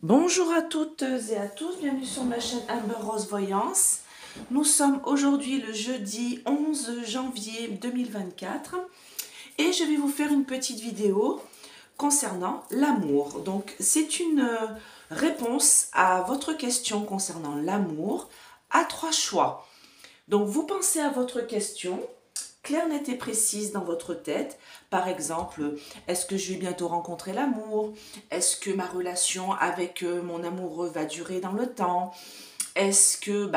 Bonjour à toutes et à tous, bienvenue sur ma chaîne Amber Rose Voyance. Nous sommes aujourd'hui le jeudi 11 janvier 2024 et je vais vous faire une petite vidéo concernant l'amour. Donc c'est une réponse à votre question concernant l'amour à 3 choix. Donc vous pensez à votre question claire, nette et précise dans votre tête. Par exemple, est-ce que je vais bientôt rencontrer l'amour? Est-ce que ma relation avec mon amoureux va durer dans le temps? Est-ce que,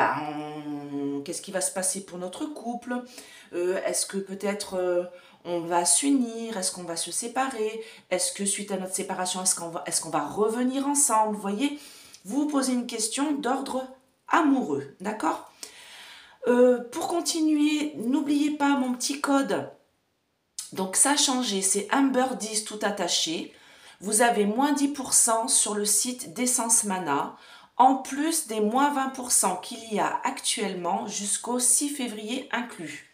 qu'est-ce qui va se passer pour notre couple? Est-ce que peut-être on va s'unir? Est-ce qu'on va se séparer? Est-ce que suite à notre séparation, est-ce qu'on va revenir ensemble? Vous voyez, vous vous posez une question d'ordre amoureux, d'accord? Pour continuer, n'oubliez pas mon petit code. Donc ça a changé, c'est Amber 10 tout attaché. Vous avez moins 10% sur le site d'Essence Mana, en plus des moins 20% qu'il y a actuellement jusqu'au 6 février inclus.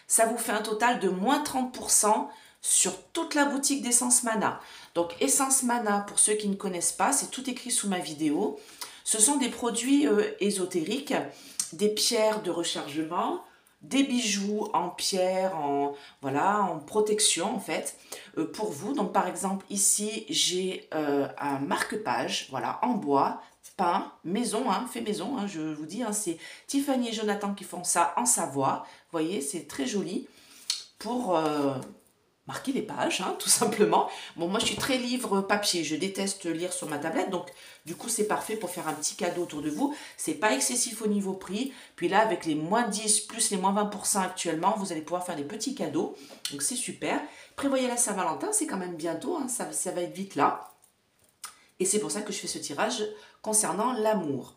Ça vous fait un total de moins 30% sur toute la boutique d'Essence Mana. Donc Essence Mana, pour ceux qui ne connaissent pas, c'est tout écrit sous ma vidéo. Ce sont des produits ésotériques, des pierres de rechargement, des bijoux en pierre, en protection en fait, pour vous. Donc par exemple ici j'ai un marque-page, voilà, en bois, peint, maison, fait maison, je vous dis, c'est Tiffany et Jonathan qui font ça en Savoie. Vous voyez, c'est très joli pour marquer les pages, tout simplement. Bon, moi je suis très livre papier, je déteste lire sur ma tablette, donc du coup c'est parfait pour faire un petit cadeau autour de vous. C'est pas excessif au niveau prix, puis là avec les moins 10 plus les moins 20% actuellement, vous allez pouvoir faire des petits cadeaux, donc c'est super. Prévoyez la Saint-Valentin, c'est quand même bientôt, ça va être vite là. Et c'est pour ça que je fais ce tirage concernant l'amour.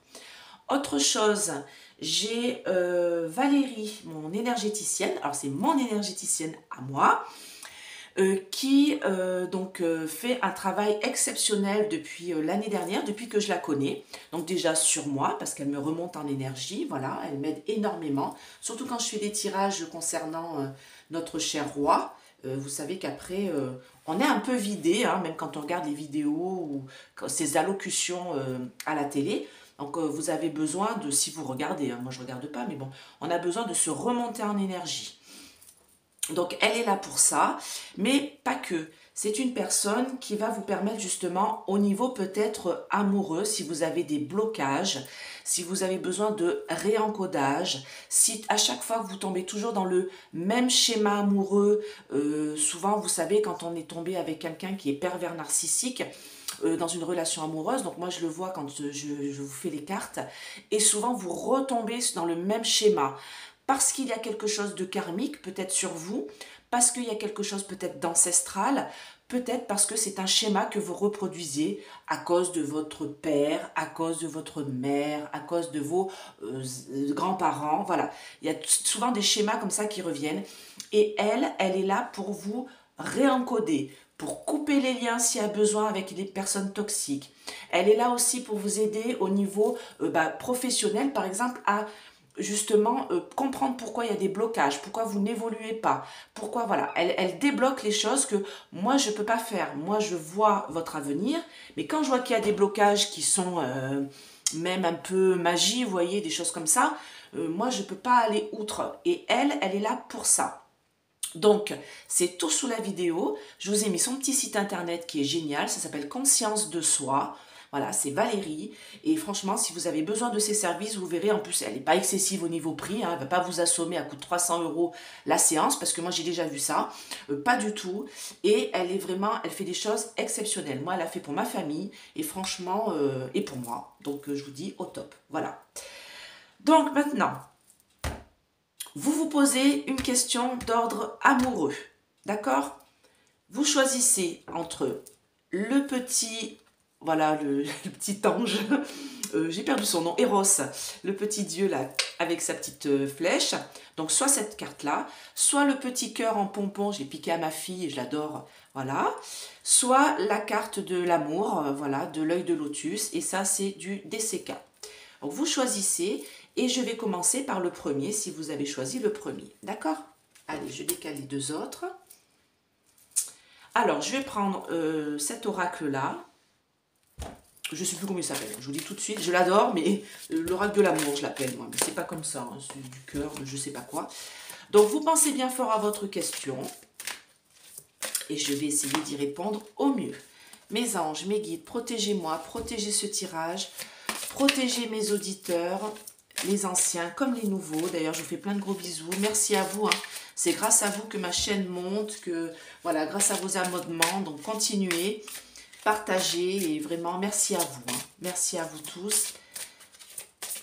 Autre chose, j'ai Valérie, mon énergéticienne, alors c'est mon énergéticienne à moi, qui fait un travail exceptionnel depuis l'année dernière, depuis que je la connais. Donc déjà sur moi, parce qu'elle me remonte en énergie, voilà, elle m'aide énormément. Surtout quand je fais des tirages concernant notre cher roi. Vous savez qu'après, on est un peu vidé, même quand on regarde les vidéos ou ces allocutions à la télé. Donc vous avez besoin de, si vous regardez, moi je ne regarde pas, mais bon, on a besoin de se remonter en énergie. Donc elle est là pour ça, mais pas que. C'est une personne qui va vous permettre justement au niveau peut-être amoureux, si vous avez des blocages, si vous avez besoin de réencodage, si à chaque fois vous tombez toujours dans le même schéma amoureux, souvent vous savez quand on est tombé avec quelqu'un qui est pervers narcissique, dans une relation amoureuse, donc moi je le vois quand je vous fais les cartes, et souvent vous retombez dans le même schéma parce qu'il y a quelque chose de karmique peut-être sur vous, parce qu'il y a quelque chose peut-être d'ancestral, peut-être parce que c'est un schéma que vous reproduisez à cause de votre père, à cause de votre mère, à cause de vos grands-parents, voilà. Il y a souvent des schémas comme ça qui reviennent, et elle est là pour vous réencoder, pour couper les liens s'il y a besoin avec les personnes toxiques. Elle est là aussi pour vous aider au niveau professionnel, par exemple, à justement comprendre pourquoi il y a des blocages, pourquoi vous n'évoluez pas, pourquoi voilà, elle débloque les choses que moi je ne peux pas faire. Moi je vois votre avenir, mais quand je vois qu'il y a des blocages qui sont même un peu magie, vous voyez, des choses comme ça, moi je ne peux pas aller outre. Et elle est là pour ça. Donc, c'est tout sous la vidéo. Je vous ai mis son petit site internet qui est génial. Ça s'appelle Conscience de Soi. Voilà, c'est Valérie. Et franchement, si vous avez besoin de ses services, vous verrez, en plus, elle n'est pas excessive au niveau prix. Elle ne va pas vous assommer à coût de 300 € la séance, parce que moi, j'ai déjà vu ça. Pas du tout. Et elle est vraiment, elle fait des choses exceptionnelles. Moi, elle a fait pour ma famille. Et franchement, et pour moi. Donc, je vous dis au top. Voilà. Donc, maintenant, vous vous posez une question d'ordre amoureux, d'accord? Vous choisissez entre le petit, voilà, le petit ange, j'ai perdu son nom, Eros, le petit dieu là, avec sa petite flèche, donc soit cette carte-là, soit le petit cœur en pompon, je l'ai piqué à ma fille et je l'adore, voilà, soit la carte de l'amour, voilà, de l'œil de lotus, et ça c'est du DCK. Donc vous choisissez et je vais commencer par le premier si vous avez choisi le premier. D'accord? Allez, je décale les deux autres. Alors, je vais prendre cet oracle-là. Je ne sais plus comment il s'appelle, je vous dis tout de suite, je l'adore, mais l'oracle de l'amour, je l'appelle moi, mais c'est pas comme ça, hein, c'est du cœur, je sais pas quoi. Donc vous pensez bien fort à votre question, et je vais essayer d'y répondre au mieux. Mes anges, mes guides, protégez-moi, protégez ce tirage, protégez mes auditeurs, les anciens comme les nouveaux. D'ailleurs, je vous fais plein de gros bisous. Merci à vous, hein. C'est grâce à vous que ma chaîne monte, que voilà, grâce à vos abonnements, donc continuez. Partagez et vraiment merci à vous, hein. Merci à vous tous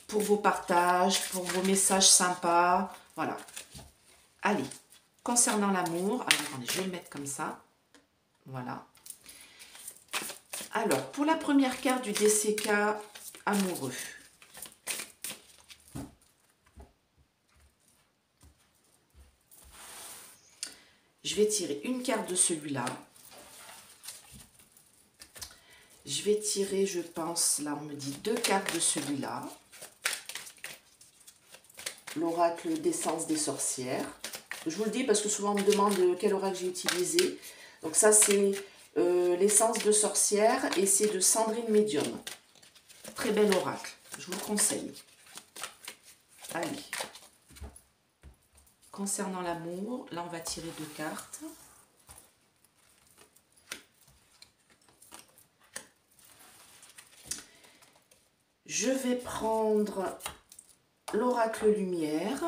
pour vos partages, pour vos messages sympas, voilà. Allez, concernant l'amour, alors attendez, je vais le mettre comme ça, voilà. Alors, pour la première carte du DCK amoureux, je vais tirer une carte de celui-là. Je vais tirer, je pense, là on me dit 2 cartes de celui-là. L'oracle d'essence des sorcières. Je vous le dis parce que souvent on me demande quel oracle j'ai utilisé. Donc ça c'est l'essence de sorcière et c'est de Sandrine Medium. Très bel oracle, je vous le conseille. Allez. Concernant l'amour, là on va tirer 2 cartes. Je vais prendre l'oracle lumière.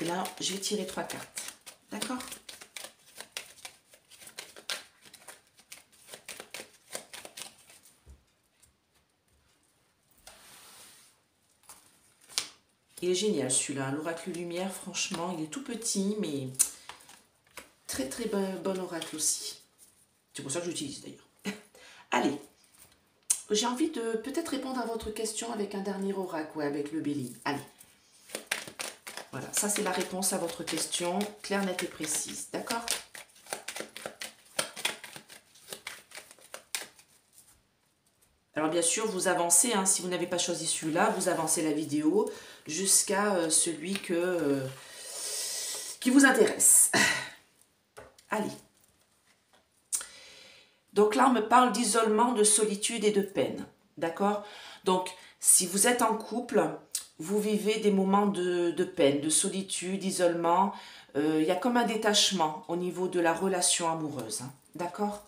Et là, je vais tirer 3 cartes. D'accord? Il est génial celui-là, l'oracle lumière, franchement, il est tout petit, mais très très bon oracle aussi. C'est pour ça que j'utilise d'ailleurs. Allez. J'ai envie de peut-être répondre à votre question avec un dernier oracle, ouais, avec le bélier. Allez. Voilà, ça c'est la réponse à votre question, claire, nette et précise. D'accord? Alors bien sûr, vous avancez, hein, si vous n'avez pas choisi celui-là, vous avancez la vidéo jusqu'à celui qui vous intéresse. Allez. Donc là, on me parle d'isolement, de solitude et de peine. D'accord? Donc, si vous êtes en couple, vous vivez des moments de peine, de solitude, d'isolement. Il y a comme un détachement au niveau de la relation amoureuse. Hein. D'accord?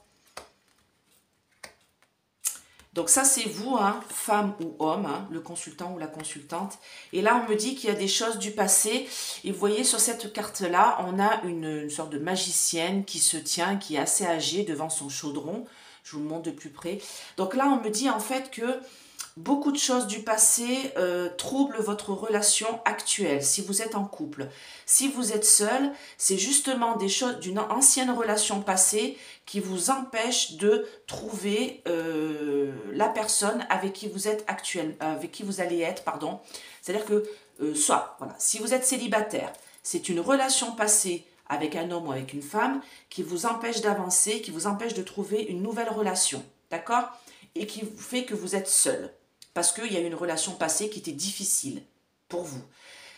Donc ça, c'est vous, hein, femme ou homme, hein, le consultant ou la consultante. Et là, on me dit qu'il y a des choses du passé. Et vous voyez, sur cette carte-là, on a une sorte de magicienne qui se tient, qui est assez âgée devant son chaudron. Je vous le montre de plus près. Donc là, on me dit en fait que beaucoup de choses du passé troublent votre relation actuelle, si vous êtes en couple. Si vous êtes seul, c'est justement des choses d'une ancienne relation passée qui vous empêchent de trouver la personne avec qui vous êtes avec qui vous allez être, pardon. C'est-à-dire que, soit, voilà, si vous êtes célibataire, c'est une relation passée avec un homme ou avec une femme qui vous empêche d'avancer, qui vous empêche de trouver une nouvelle relation, d'accord? Et qui fait que vous êtes seul. Parce qu'il y a eu une relation passée qui était difficile pour vous.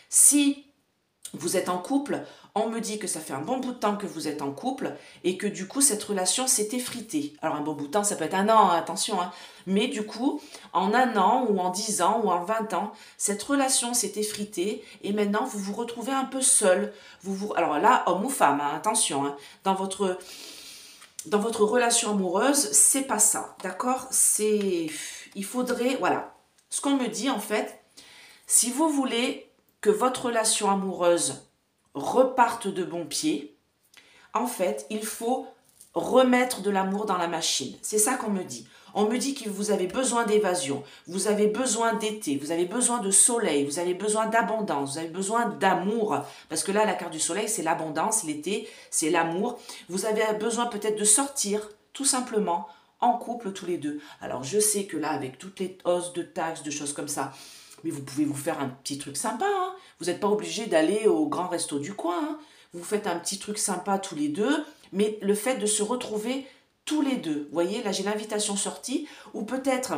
Si vous êtes en couple, on me dit que ça fait un bon bout de temps que vous êtes en couple et que du coup cette relation s'est effritée. Alors un bon bout de temps, ça peut être un an, hein, attention. Hein. Mais du coup, en un an ou en 10 ans ou en 20 ans, cette relation s'est effritée et maintenant vous vous retrouvez un peu seul. Alors là, homme ou femme, hein, attention. Hein, dans votre relation amoureuse, c'est pas ça, d'accord? Il faudrait, voilà, ce qu'on me dit en fait, si vous voulez que votre relation amoureuse reparte de bon pied, en fait, il faut remettre de l'amour dans la machine. C'est ça qu'on me dit. On me dit que vous avez besoin d'évasion, vous avez besoin d'été, vous avez besoin de soleil, vous avez besoin d'abondance, vous avez besoin d'amour. Parce que là, la carte du soleil, c'est l'abondance, l'été, c'est l'amour. Vous avez besoin peut-être de sortir, tout simplement, en couple tous les deux. Alors, je sais que là, avec toutes les hausses de taxes, de choses comme ça, mais vous pouvez vous faire un petit truc sympa. Hein. Vous n'êtes pas obligé d'aller au grand resto du coin. Hein. Vous faites un petit truc sympa tous les deux. Mais le fait de se retrouver tous les deux, vous voyez, là j'ai l'invitation sortie, ou peut-être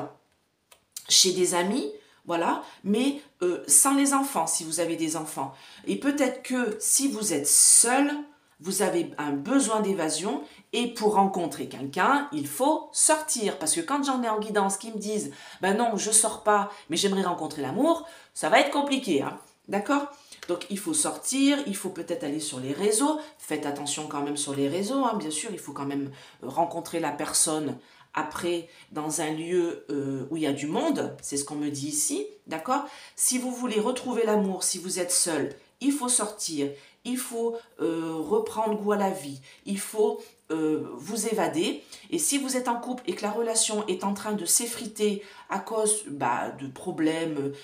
chez des amis, voilà, mais sans les enfants, si vous avez des enfants. Et peut-être que si vous êtes seul, vous avez un besoin d'évasion Et pour rencontrer quelqu'un, il faut sortir. Parce que quand j'en ai en guidance qui me disent « Ben non, je sors pas, mais j'aimerais rencontrer l'amour », ça va être compliqué, hein, d'accord? Donc il faut sortir, il faut peut-être aller sur les réseaux. Faites attention quand même sur les réseaux, hein, bien sûr, il faut quand même rencontrer la personne après dans un lieu où il y a du monde, c'est ce qu'on me dit ici, d'accord? Si vous voulez retrouver l'amour, si vous êtes seul, il faut sortir, il faut reprendre goût à la vie, il faut vous évader. Et si vous êtes en couple et que la relation est en train de s'effriter à cause de problèmes,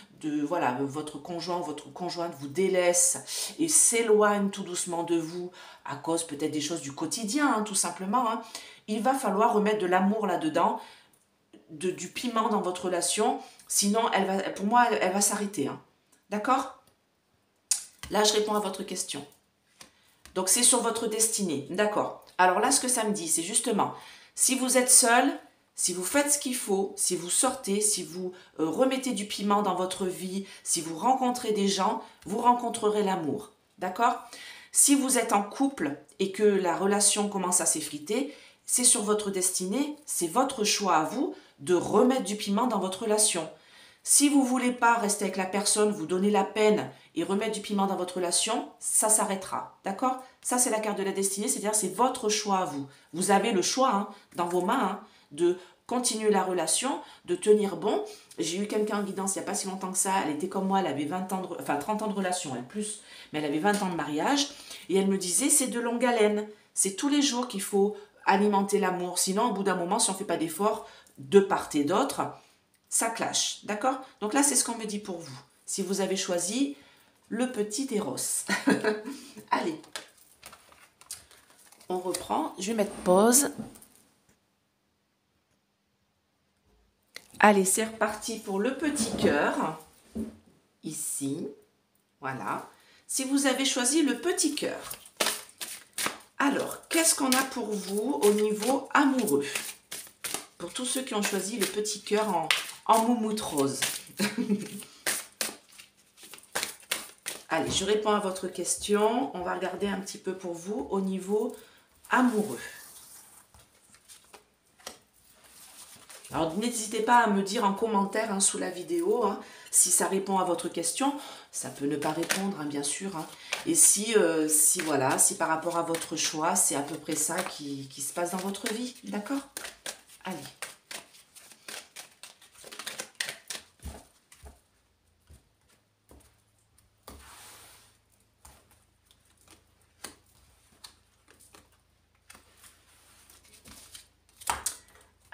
voilà, votre conjoint, votre conjointe vous délaisse et s'éloigne tout doucement de vous à cause peut-être des choses du quotidien, hein, tout simplement, hein, il va falloir remettre de l'amour là-dedans, du piment dans votre relation, sinon pour moi elle va s'arrêter, hein. D'accord? Là je réponds à votre question. Donc c'est sur votre destinée, d'accord. Alors là ce que ça me dit, c'est justement, si vous êtes seul, si vous faites ce qu'il faut, si vous sortez, si vous remettez du piment dans votre vie, si vous rencontrez des gens, vous rencontrerez l'amour, d'accord? Si vous êtes en couple et que la relation commence à s'effriter, c'est sur votre destinée, c'est votre choix à vous de remettre du piment dans votre relation. Si vous ne voulez pas rester avec la personne, vous donner la peine et remettre du piment dans votre relation, ça s'arrêtera. D'accord? Ça, c'est la carte de la destinée, c'est-à-dire c'est votre choix à vous. Vous avez le choix dans vos mains de continuer la relation, de tenir bon. J'ai eu quelqu'un en guidance il n'y a pas si longtemps que ça, elle était comme moi, elle avait 30 ans de relation, elle plus, mais elle avait 20 ans de mariage, et elle me disait c'est de longue haleine, c'est tous les jours qu'il faut alimenter l'amour, sinon au bout d'un moment, si on ne fait pas d'efforts de part et d'autre, ça clash, d'accord? Donc là, c'est ce qu'on me dit pour vous. Si vous avez choisi le petit Eros. Allez, on reprend. Je vais mettre pause. Allez, c'est reparti pour le petit cœur. Ici, voilà. Si vous avez choisi le petit cœur. Alors, qu'est-ce qu'on a pour vous au niveau amoureux? Pour tous ceux qui ont choisi le petit cœur en moumoute rose. Allez, je réponds à votre question. On va regarder un petit peu pour vous au niveau amoureux. Alors, n'hésitez pas à me dire en commentaire sous la vidéo si ça répond à votre question. Ça peut ne pas répondre, bien sûr. Et si par rapport à votre choix, c'est à peu près ça qui se passe dans votre vie. D'accord? Allez.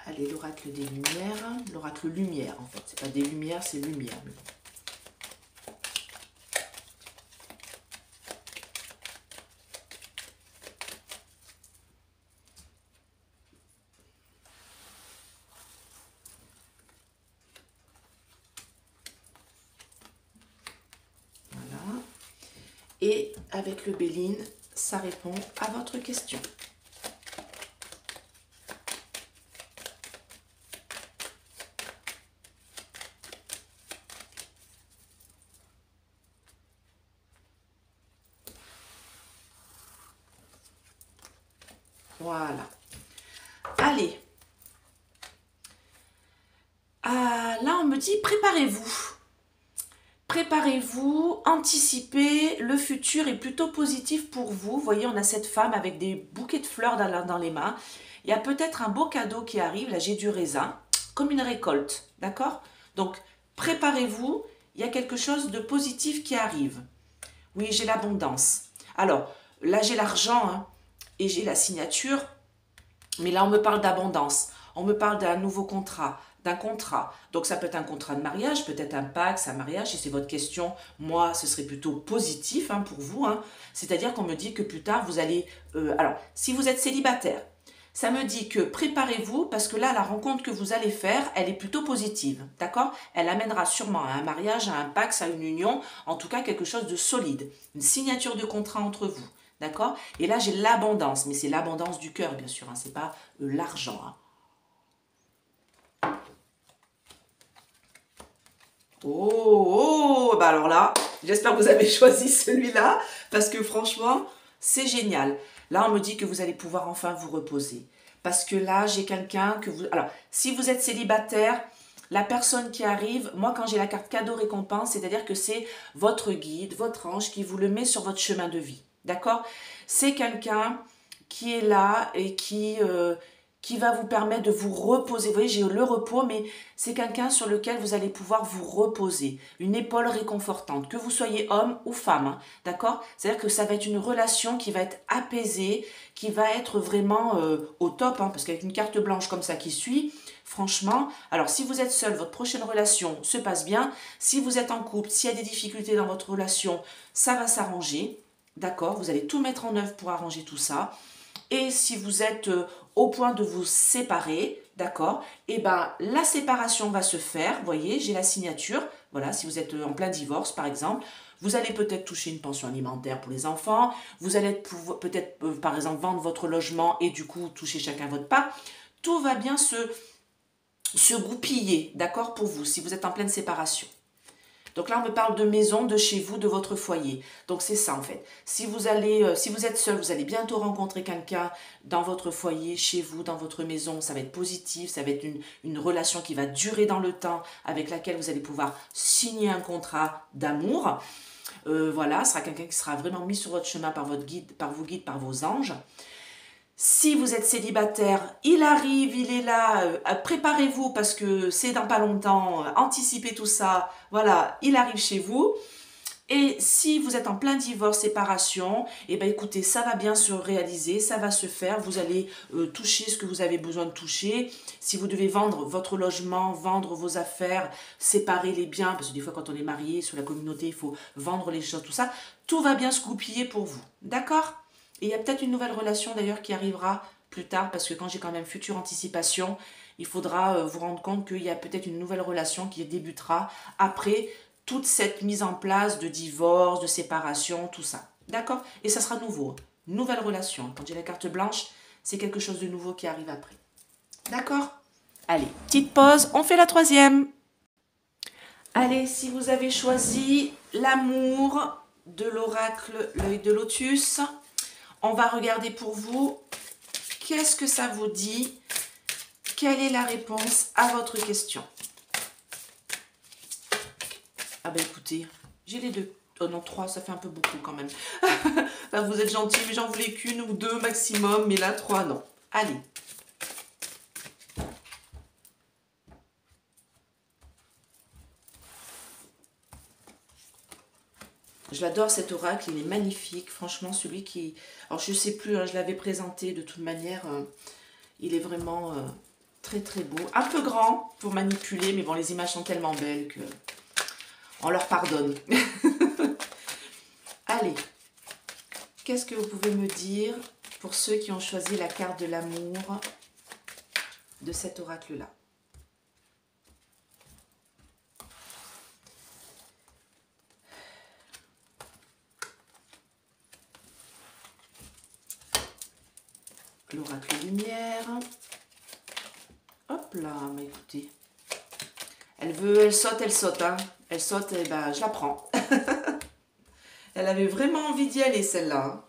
Allez, l'oracle des lumières, l'oracle lumière en fait, c'est pas des lumières, c'est lumière. Voilà. Et avec le Béline, ça répond à votre question. Voilà. Allez. Là, on me dit préparez-vous. Préparez-vous, anticipez, le futur est plutôt positif pour vous. Vous voyez, on a cette femme avec des bouquets de fleurs dans les mains. Il y a peut-être un beau cadeau qui arrive. Là, j'ai du raisin, comme une récolte. D'accord? Donc, préparez-vous. Il y a quelque chose de positif qui arrive. Oui, j'ai l'abondance. Alors, là, j'ai l'argent et j'ai la signature. Mais là, on me parle d'abondance. On me parle d'un nouveau contrat, d'un contrat. Donc, ça peut être un contrat de mariage, peut-être un Pacs, un mariage. Si c'est votre question, moi, ce serait plutôt positif pour vous. C'est-à-dire qu'on me dit que plus tard, vous allez... alors, si vous êtes célibataire, ça me dit que préparez-vous parce que là, la rencontre que vous allez faire, elle est plutôt positive. D'accord? Elle amènera sûrement à un mariage, à un Pacs, à une union, en tout cas quelque chose de solide. Une signature de contrat entre vous. D'accord? Et là, j'ai l'abondance, mais c'est l'abondance du cœur, bien sûr, c'est pas l'argent. Oh, bah alors là, j'espère que vous avez choisi celui-là, parce que franchement, c'est génial. Là, on me dit que vous allez pouvoir enfin vous reposer. Parce que là, j'ai quelqu'un que vous... Alors, si vous êtes célibataire, la personne qui arrive, moi, quand j'ai la carte cadeau récompense, c'est-à-dire que c'est votre guide, votre ange qui vous le met sur votre chemin de vie. D'accord? C'est quelqu'un qui est là et qui va vous permettre de vous reposer. Vous voyez, j'ai le repos, mais c'est quelqu'un sur lequel vous allez pouvoir vous reposer. Une épaule réconfortante, que vous soyez homme ou femme. Hein, d'accord? C'est-à-dire que ça va être une relation qui va être apaisée, qui va être vraiment au top, hein, parce qu'avec une carte blanche comme ça qui suit, franchement, alors si vous êtes seul, votre prochaine relation se passe bien. Si vous êtes en couple, s'il y a des difficultés dans votre relation, ça va s'arranger. D'accord? Vous allez tout mettre en œuvre pour arranger tout ça. Et si vous êtes au point de vous séparer, d'accord, et ben la séparation va se faire, vous voyez, j'ai la signature, voilà, si vous êtes en plein divorce par exemple, vous allez peut-être toucher une pension alimentaire pour les enfants, vous allez peut-être par exemple vendre votre logement et du coup toucher chacun votre part, tout va bien se goupiller, d'accord, pour vous, si vous êtes en pleine séparation. Donc là, on me parle de maison, de chez vous, de votre foyer. Donc c'est ça en fait. Si vous êtes seul, vous allez bientôt rencontrer quelqu'un dans votre foyer, chez vous, dans votre maison. Ça va être positif, ça va être une relation qui va durer dans le temps, avec laquelle vous allez pouvoir signer un contrat d'amour. Voilà, ce sera quelqu'un qui sera vraiment mis sur votre chemin par votre guide, par vos guides, par vos anges. Si vous êtes célibataire, il arrive, il est là, préparez-vous parce que c'est dans pas longtemps, anticipez tout ça, voilà, il arrive chez vous. Et si vous êtes en plein divorce, séparation, eh ben écoutez, ça va bien se réaliser, ça va se faire, vous allez toucher ce que vous avez besoin de toucher. Si vous devez vendre votre logement, vendre vos affaires, séparer les biens, parce que des fois quand on est marié, sur la communauté, il faut vendre les choses, tout ça, tout va bien se goupiller pour vous, d'accord ? Et il y a peut-être une nouvelle relation d'ailleurs qui arrivera plus tard, parce que quand j'ai quand même future anticipation, il faudra vous rendre compte qu'il y a peut-être une nouvelle relation qui débutera après toute cette mise en place de divorce, de séparation, tout ça. D'accord? Et ça sera nouveau. Nouvelle relation. Quand j'ai la carte blanche, c'est quelque chose de nouveau qui arrive après. D'accord? Allez, petite pause, on fait la troisième. Allez, si vous avez choisi l'amour de l'oracle L'œil de Lotus, on va regarder pour vous, qu'est-ce que ça vous dit? Quelle est la réponse à votre question? Ah ben écoutez, j'ai les deux. Oh non, 3, ça fait un peu beaucoup quand même. Là, vous êtes gentils, mais j'en voulais qu'une ou 2 maximum, mais là, 3, non. Allez. Je l'adore cet oracle, il est magnifique. Franchement, celui qui... Alors, je ne sais plus, hein, je l'avais présenté de toute manière. Il est vraiment très très beau. Un peu grand pour manipuler, mais bon, les images sont tellement belles que on leur pardonne. Allez, qu'est-ce que vous pouvez me dire pour ceux qui ont choisi la carte de l'amour de cet oracle-là? L'oracle lumière. Hop là, mais écoutez. Elle saute, hein. Elle saute, et ben je la prends. Elle avait vraiment envie d'y aller, celle-là. Hein.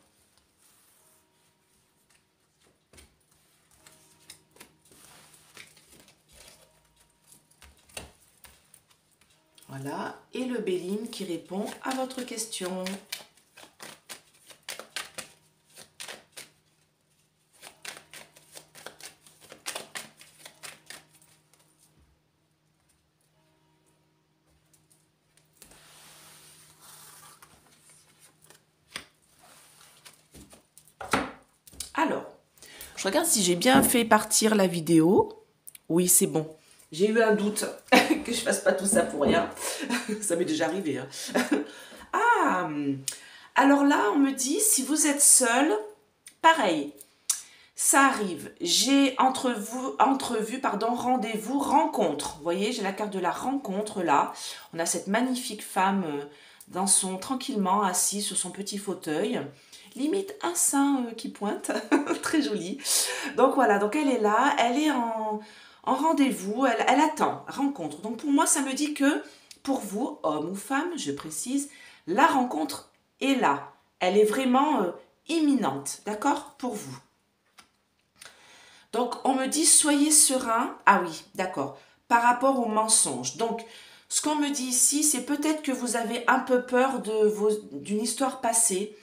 Voilà, et le Béline qui répond à votre question. Alors, je regarde si j'ai bien fait partir la vidéo. Oui, c'est bon. J'ai eu un doute que je fasse pas tout ça pour rien. Ça m'est déjà arrivé. Hein. Ah, alors là, on me dit, si vous êtes seul, pareil, ça arrive. J'ai entrevu, rendez-vous, rencontre. Vous voyez, j'ai la carte de la rencontre là. On a cette magnifique femme tranquillement assise sur son petit fauteuil. Limite un sein qui pointe, très joli. Donc voilà, donc elle est là, elle est en rendez-vous, elle attend, rencontre. Donc pour moi, ça me dit que pour vous, homme ou femme, je précise, la rencontre est là. Elle est vraiment imminente, d'accord, pour vous. Donc, on me dit, soyez serein. Ah oui, d'accord. Par rapport aux mensonges. Donc, ce qu'on me dit ici, c'est peut-être que vous avez un peu peur d'une histoire passée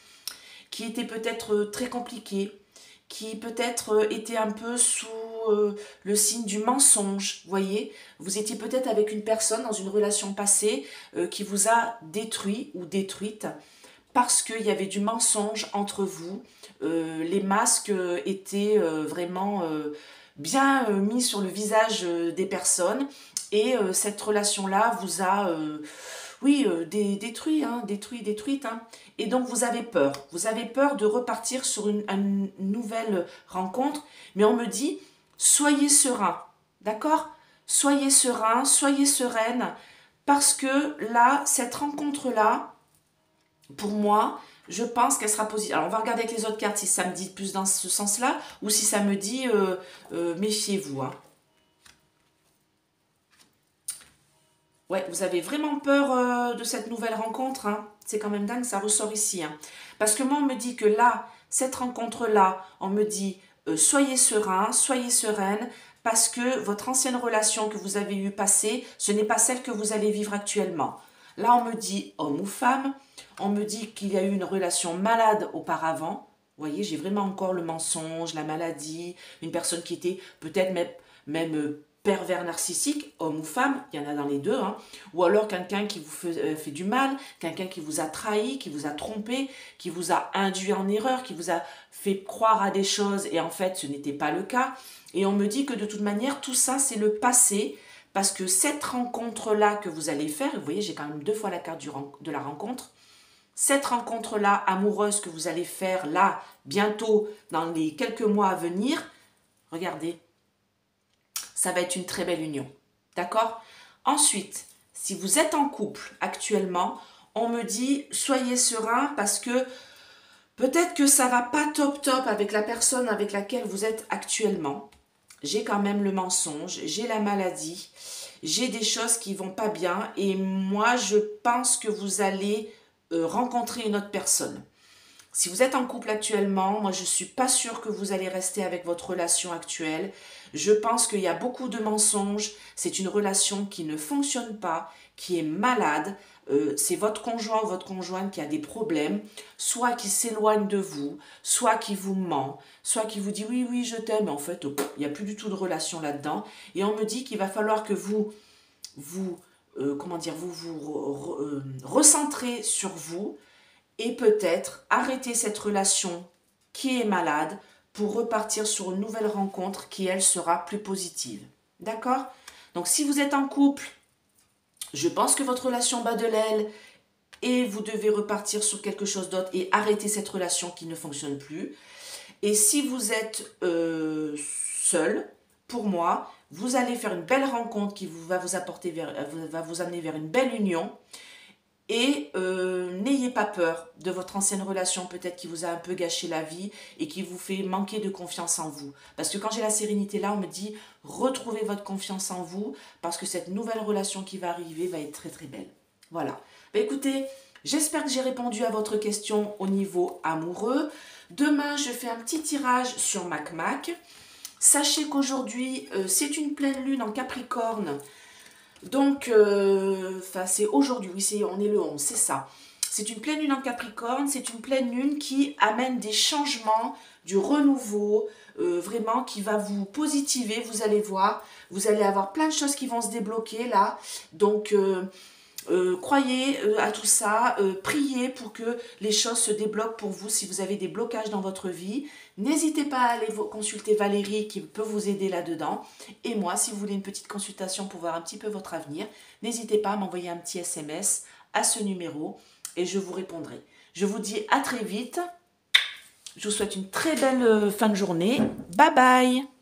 qui était peut-être très compliquée, qui peut-être était un peu sous le signe du mensonge, voyez. Vous étiez peut-être avec une personne dans une relation passée qui vous a détruit ou détruite parce qu'il y avait du mensonge entre vous. Les masques étaient vraiment bien mis sur le visage des personnes et cette relation-là vous a, oui, détruite. Hein. Et donc vous avez peur de repartir sur une nouvelle rencontre, mais on me dit, soyez serein, d'accord? Soyez serein, soyez sereine, parce que là, cette rencontre-là, pour moi, je pense qu'elle sera positive. Alors, on va regarder avec les autres cartes si ça me dit plus dans ce sens-là ou si ça me dit méfiez-vous. Hein. Ouais, vous avez vraiment peur de cette nouvelle rencontre. Hein. C'est quand même dingue, ça ressort ici. Hein. Parce que moi, on me dit que là, cette rencontre-là, on me dit soyez serein, soyez sereine, parce que votre ancienne relation que vous avez eue passée, ce n'est pas celle que vous allez vivre actuellement. Là, on me dit homme ou femme. On me dit qu'il y a eu une relation malade auparavant. Vous voyez, j'ai vraiment encore le mensonge, la maladie, une personne qui était peut-être même pervers narcissique, homme ou femme, il y en a dans les deux, hein. Ou alors quelqu'un qui vous fait du mal, quelqu'un qui vous a trahi, qui vous a trompé, qui vous a induit en erreur, qui vous a fait croire à des choses et en fait ce n'était pas le cas. Et on me dit que de toute manière tout ça c'est le passé, parce que cette rencontre-là que vous allez faire, vous voyez j'ai quand même 2 fois la carte de la rencontre, cette rencontre-là amoureuse que vous allez faire là, bientôt, dans les quelques mois à venir, regardez, ça va être une très belle union. D'accord? Ensuite, si vous êtes en couple actuellement, on me dit soyez serein parce que peut-être que ça va pas top avec la personne avec laquelle vous êtes actuellement. J'ai quand même le mensonge, j'ai la maladie, j'ai des choses qui vont pas bien et moi je pense que vous allez rencontrer une autre personne. Si vous êtes en couple actuellement, moi je ne suis pas sûre que vous allez rester avec votre relation actuelle. Je pense qu'il y a beaucoup de mensonges. C'est une relation qui ne fonctionne pas, qui est malade. C'est votre conjoint ou votre conjointe qui a des problèmes, soit qui s'éloigne de vous, soit qui vous ment, soit qui vous dit oui, oui, je t'aime, mais en fait, il n'y a plus du tout de relation là-dedans. Et on me dit qu'il va falloir que vous recentrez sur vous, et peut-être arrêter cette relation qui est malade pour repartir sur une nouvelle rencontre qui, elle, sera plus positive. D'accord? Donc, si vous êtes en couple, je pense que votre relation bat de l'aile et vous devez repartir sur quelque chose d'autre et arrêter cette relation qui ne fonctionne plus. Et si vous êtes seul, pour moi, vous allez faire une belle rencontre qui va vous amener vers une belle union. Et n'ayez pas peur de votre ancienne relation peut-être qui vous a un peu gâché la vie et qui vous fait manquer de confiance en vous. Parce que quand j'ai la sérénité là, on me dit retrouvez votre confiance en vous parce que cette nouvelle relation qui va arriver va être très très belle. Voilà. Bah, écoutez, j'espère que j'ai répondu à votre question au niveau amoureux. Demain, je fais un petit tirage sur MacMac. Sachez qu'aujourd'hui, c'est une pleine lune en Capricorne. Donc, c'est aujourd'hui, oui, on est le 11, c'est ça. C'est une pleine lune en Capricorne, c'est une pleine lune qui amène des changements, du renouveau, vraiment qui va vous positiver, vous allez voir. Vous allez avoir plein de choses qui vont se débloquer là. Donc, croyez à tout ça, priez pour que les choses se débloquent pour vous si vous avez des blocages dans votre vie. N'hésitez pas à aller consulter Valérie qui peut vous aider là-dedans. Et moi, si vous voulez une petite consultation pour voir un petit peu votre avenir, n'hésitez pas à m'envoyer un petit SMS à ce numéro et je vous répondrai. Je vous dis à très vite. Je vous souhaite une très belle fin de journée. Bye bye!